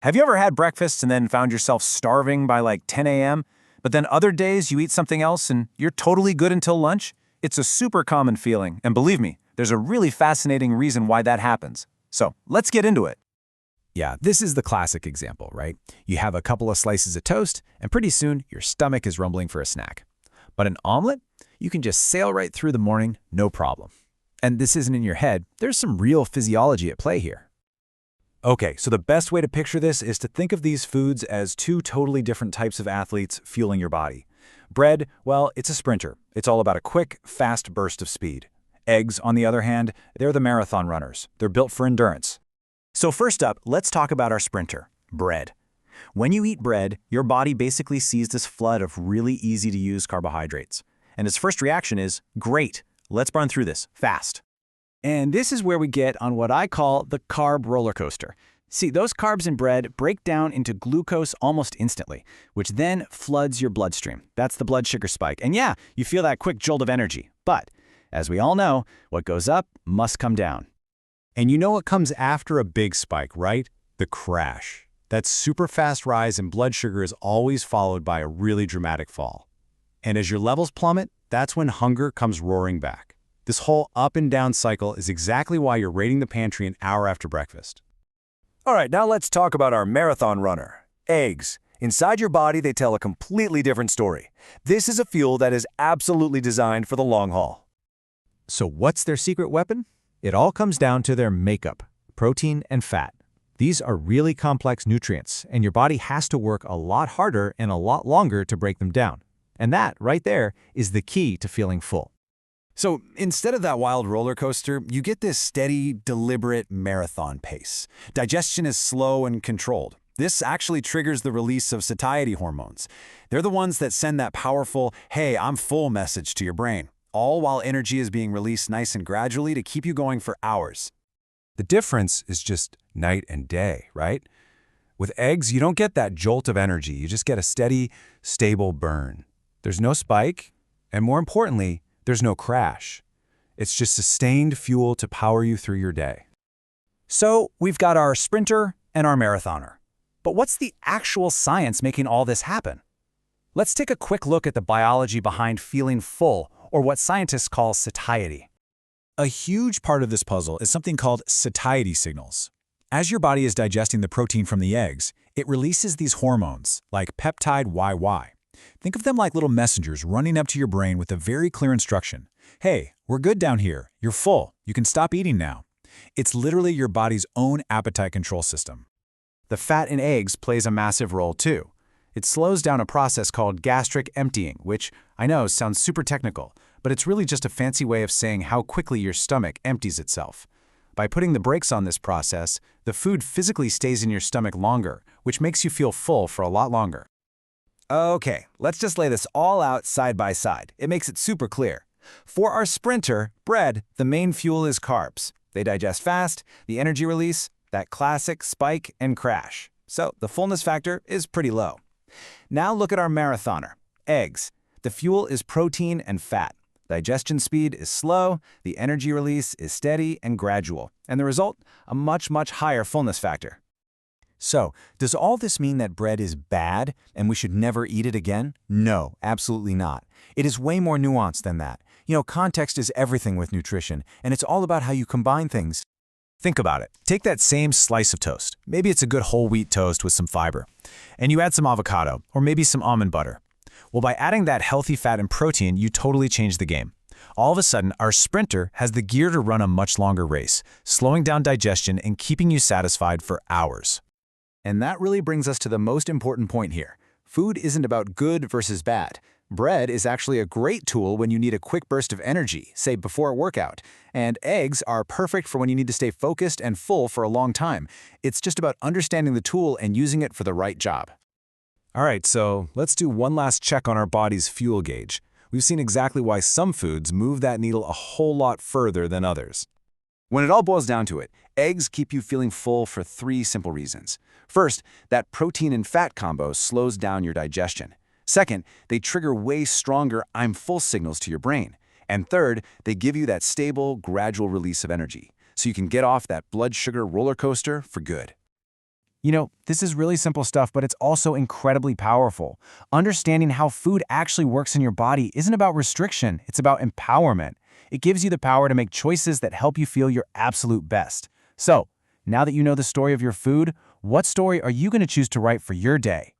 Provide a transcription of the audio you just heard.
Have you ever had breakfast and then found yourself starving by like 10 a.m., but then other days you eat something else and you're totally good until lunch? It's a super common feeling, and believe me, there's a really fascinating reason why that happens. So let's get into it. Yeah, this is the classic example, right? You have a couple of slices of toast, and pretty soon your stomach is rumbling for a snack. But an omelet? You can just sail right through the morning, no problem. And this isn't in your head, there's some real physiology at play here. Okay, so the best way to picture this is to think of these foods as two totally different types of athletes fueling your body. Bread, well, it's a sprinter. It's all about a quick, fast burst of speed. Eggs, on the other hand, they're the marathon runners. They're built for endurance. So first up, let's talk about our sprinter, bread. When you eat bread, your body basically sees this flood of really easy-to-use carbohydrates. And its first reaction is, great, let's burn through this, fast. And this is where we get on what I call the carb roller coaster. See, those carbs in bread break down into glucose almost instantly, which then floods your bloodstream. That's the blood sugar spike. And yeah, you feel that quick jolt of energy. But, as we all know, what goes up must come down. And you know what comes after a big spike, right? The crash. That super fast rise in blood sugar is always followed by a really dramatic fall. And as your levels plummet, that's when hunger comes roaring back. This whole up and down cycle is exactly why you're raiding the pantry an hour after breakfast. All right, now let's talk about our marathon runner, eggs. Inside your body, they tell a completely different story. This is a fuel that is absolutely designed for the long haul. So what's their secret weapon? It all comes down to their makeup, protein and fat. These are really complex nutrients, and your body has to work a lot harder and a lot longer to break them down. And that, right there, is the key to feeling full. So instead of that wild roller coaster, you get this steady, deliberate marathon pace. Digestion is slow and controlled. This actually triggers the release of satiety hormones. They're the ones that send that powerful, hey, I'm full message to your brain, all while energy is being released nice and gradually to keep you going for hours. The difference is just night and day, right? With eggs, you don't get that jolt of energy. You just get a steady, stable burn. There's no spike, and more importantly, there's no crash. It's just sustained fuel to power you through your day. So we've got our sprinter and our marathoner. But what's the actual science making all this happen? Let's take a quick look at the biology behind feeling full, or what scientists call satiety. A huge part of this puzzle is something called satiety signals. As your body is digesting the protein from the eggs, it releases these hormones, like peptide YY. Think of them like little messengers running up to your brain with a very clear instruction. Hey, we're good down here. You're full. You can stop eating now. It's literally your body's own appetite control system. The fat in eggs plays a massive role too. It slows down a process called gastric emptying, which I know sounds super technical, but it's really just a fancy way of saying how quickly your stomach empties itself. By putting the brakes on this process, the food physically stays in your stomach longer, which makes you feel full for a lot longer. Okay, let's just lay this all out side by side. It makes it super clear. For our sprinter, bread, the main fuel is carbs. They digest fast, the energy release, that classic spike and crash. So the fullness factor is pretty low. Now look at our marathoner, eggs. The fuel is protein and fat. Digestion speed is slow, the energy release is steady and gradual, and the result, a much, much higher fullness factor. So, does all this mean that bread is bad and we should never eat it again? No, absolutely not. It is way more nuanced than that. Context is everything with nutrition, and it's all about how you combine things. Think about it. Take that same slice of toast. Maybe it's a good whole wheat toast with some fiber. And you add some avocado, or maybe some almond butter. Well, by adding that healthy fat and protein, you totally change the game. All of a sudden, our sprinter has the gear to run a much longer race, slowing down digestion and keeping you satisfied for hours. And that really brings us to the most important point here. Food isn't about good versus bad. Bread is actually a great tool when you need a quick burst of energy, say before a workout. And eggs are perfect for when you need to stay focused and full for a long time. It's just about understanding the tool and using it for the right job. All right, so let's do one last check on our body's fuel gauge. We've seen exactly why some foods move that needle a whole lot further than others. When it all boils down to it, eggs keep you feeling full for 3 simple reasons. First, that protein and fat combo slows down your digestion. Second, they trigger way stronger I'm full signals to your brain. And third, they give you that stable, gradual release of energy, so you can get off that blood sugar roller coaster for good. You know, this is really simple stuff, but it's also incredibly powerful. Understanding how food actually works in your body isn't about restriction, it's about empowerment. It gives you the power to make choices that help you feel your absolute best. So, now that you know the story of your food, what story are you going to choose to write for your day?